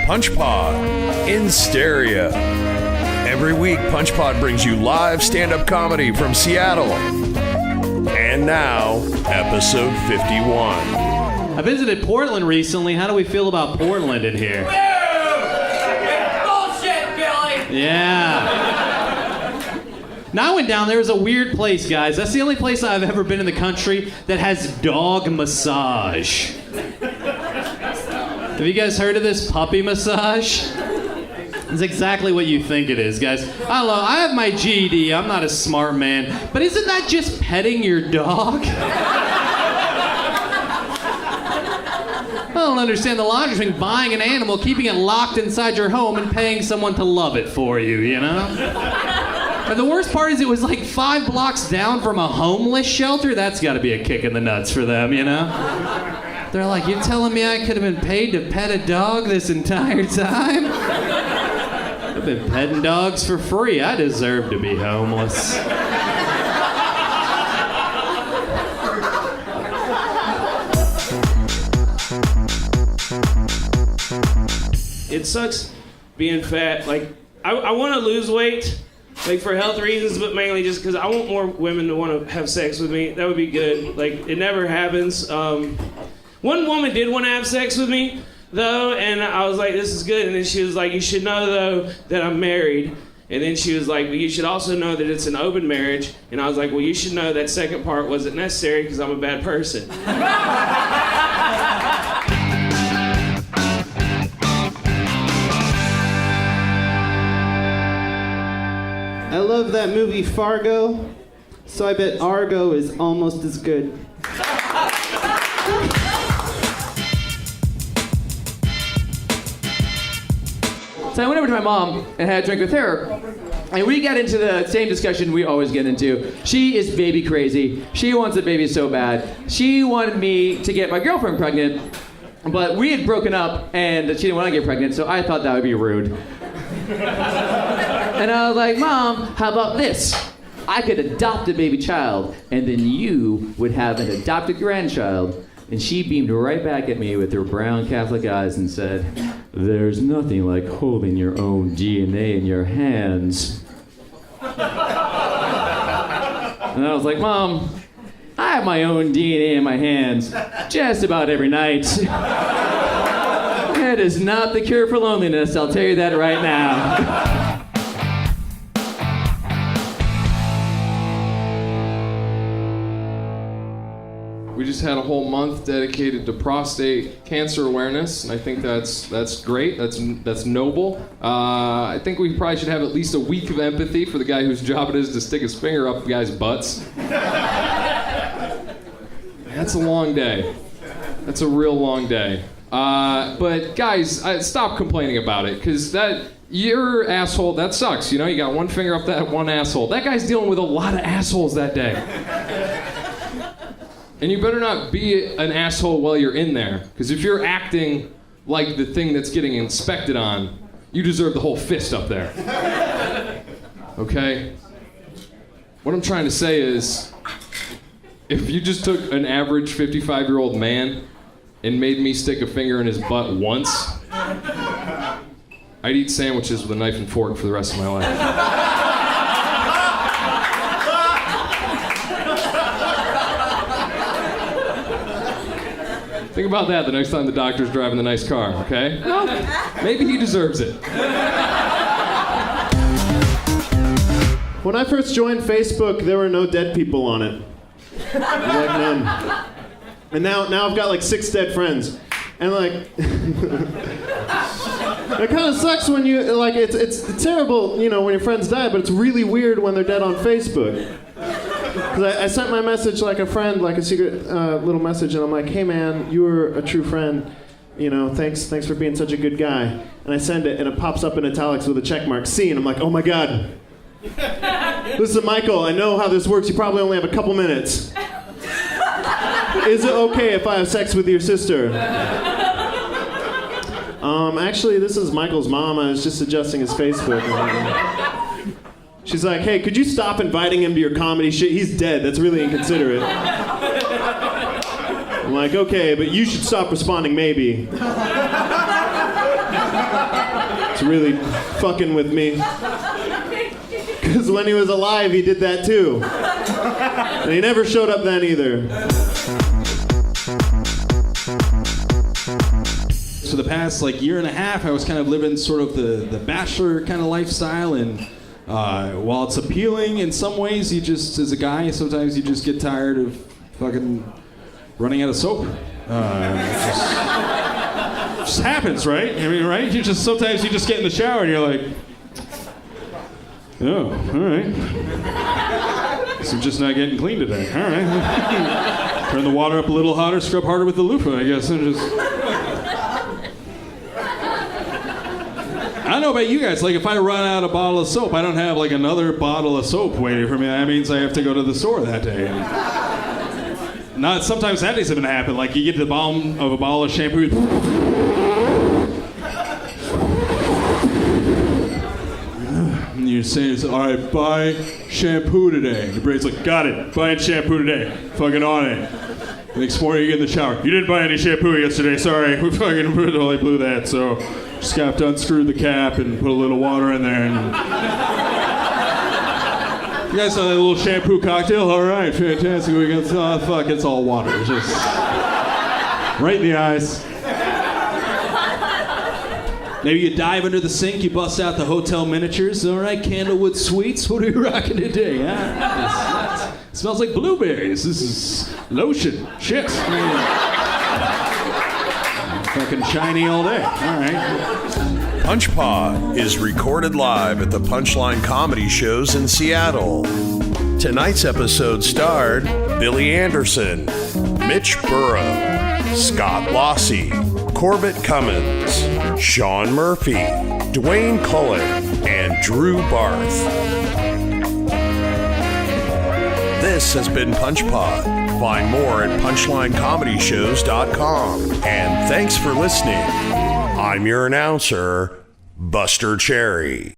PunchPod in stereo. Every week, PunchPod brings you live stand-up comedy from Seattle. And now, episode 51. I visited Portland recently. How do we feel about Portland in here? Bullshit, Billy! Yeah. Now I went down, there was a weird place, guys. That's the only place I've ever been in the country that has dog massage. Have you guys heard of this puppy massage? It's exactly what you think it is, guys. I don't know, I have my GED, I'm not a smart man, but isn't that just petting your dog? I don't understand the logic between buying an animal, keeping it locked inside your home, and paying someone to love it for you, you know? And the worst part is it was like 5 blocks down from a homeless shelter. That's got to be a kick in the nuts for them, you know? They're like, you're telling me I could have been paid to pet a dog this entire time? I've been petting dogs for free. I deserve to be homeless. It sucks being fat. Like, I want to lose weight, like for health reasons, but mainly just because I want more women to want to have sex with me. That would be good. Like, it never happens. One woman did want to have sex with me, though, and I was like, this is good. And then she was like, you should know, though, that I'm married. And then she was like, well, you should also know that it's an open marriage. And I was like, well, you should know that second part wasn't necessary because I'm a bad person. I love that movie Fargo, so I bet Argo is almost as good. So I went over to my mom and had a drink with her. And we got into the same discussion we always get into. She is baby crazy. She wants a baby so bad. She wanted me to get my girlfriend pregnant, but we had broken up and she didn't want to get pregnant, so I thought that would be rude. And I was like, Mom, how about this? I could adopt a baby child, and then you would have an adopted grandchild. And she beamed right back at me with her brown Catholic eyes and said, there's nothing like holding your own DNA in your hands. And I was like, Mom, I have my own DNA in my hands just about every night. That is not the cure for loneliness, I'll tell you that right now. We just had a whole month dedicated to prostate cancer awareness, and I think that's great. That's noble. I think we probably should have at least a week of empathy for the guy whose job it is to stick his finger up guys' butts. That's a long day. That's a real long day. But guys, stop complaining about it, because your asshole, that sucks. You know, you got one finger up that one asshole. That guy's dealing with a lot of assholes that day. And you better not be an asshole while you're in there, because if you're acting like the thing that's getting inspected on, you deserve the whole fist up there. Okay? What I'm trying to say is, if you just took an average 55-year-old man and made me stick a finger in his butt once, I'd eat sandwiches with a knife and fork for the rest of my life. Think about that the next time the doctor's driving the nice car, okay? Well, maybe he deserves it. When I first joined Facebook, there were no dead people on it. Like none. And now I've got like 6 dead friends. And like, it kind of sucks when you, like, it's terrible, you know, when your friends die, but it's really weird when they're dead on Facebook. Because I sent my message like a friend, like a secret little message, and I'm like, hey man, you were a true friend. You know, thanks for being such a good guy. And I send it, and it pops up in italics with a check mark, C, and I'm like, oh my God. Listen, Michael, I know how this works. You probably only have a couple minutes. Is it okay if I have sex with your sister? Actually, this is Michael's mom. I was just adjusting his Facebook. She's like, hey, could you stop inviting him to your comedy shit? He's dead. That's really inconsiderate. I'm like, okay, but you should stop responding, maybe. It's really fucking with me. Because when he was alive, he did that too. And he never showed up then either. For the past year and a half, I was kind of living sort of the bachelor kind of lifestyle, and while it's appealing in some ways, you just, as a guy, sometimes you just get tired of fucking running out of soap. It just happens, right? I mean, right? Sometimes you just get in the shower and you're like, oh, all right. So I'm just not getting clean today. All right. Turn the water up a little hotter, scrub harder with the loofah, I guess. And I don't know about you guys. If I run out a bottle of soap, I don't have another bottle of soap waiting for me. That means I have to go to the store that day. Sometimes that doesn't even happen. You get the bottom of a bottle of shampoo. And you're saying, all right, buy shampoo today. The brain's like, got it. Buying shampoo today. Fucking on it. The next morning you get in the shower. You didn't buy any shampoo yesterday. Sorry. We fucking totally blew that. So just got to unscrew the cap and put a little water in there. And you guys saw that little shampoo cocktail? All right, fantastic. We got, fuck, it's all water. It's just right in the eyes. Maybe you dive under the sink, you bust out the hotel miniatures. All right, Candlewood Suites, what are you rocking today, huh? It smells like blueberries. This is lotion. Shit. Fucking shiny all day. All right. Punch Pod is recorded live at the Punchline comedy shows in Seattle. Tonight's episode starred Billy Anderson, Mitch Burrow, Scott Lossy, Corbett Cummins, Sean Murphy, Dwayne Cullen, and Drew Barth. This has been Punch Pod. Find more at punchlinecomedyshows.com. And thanks for listening. I'm your announcer, Buster Cherry.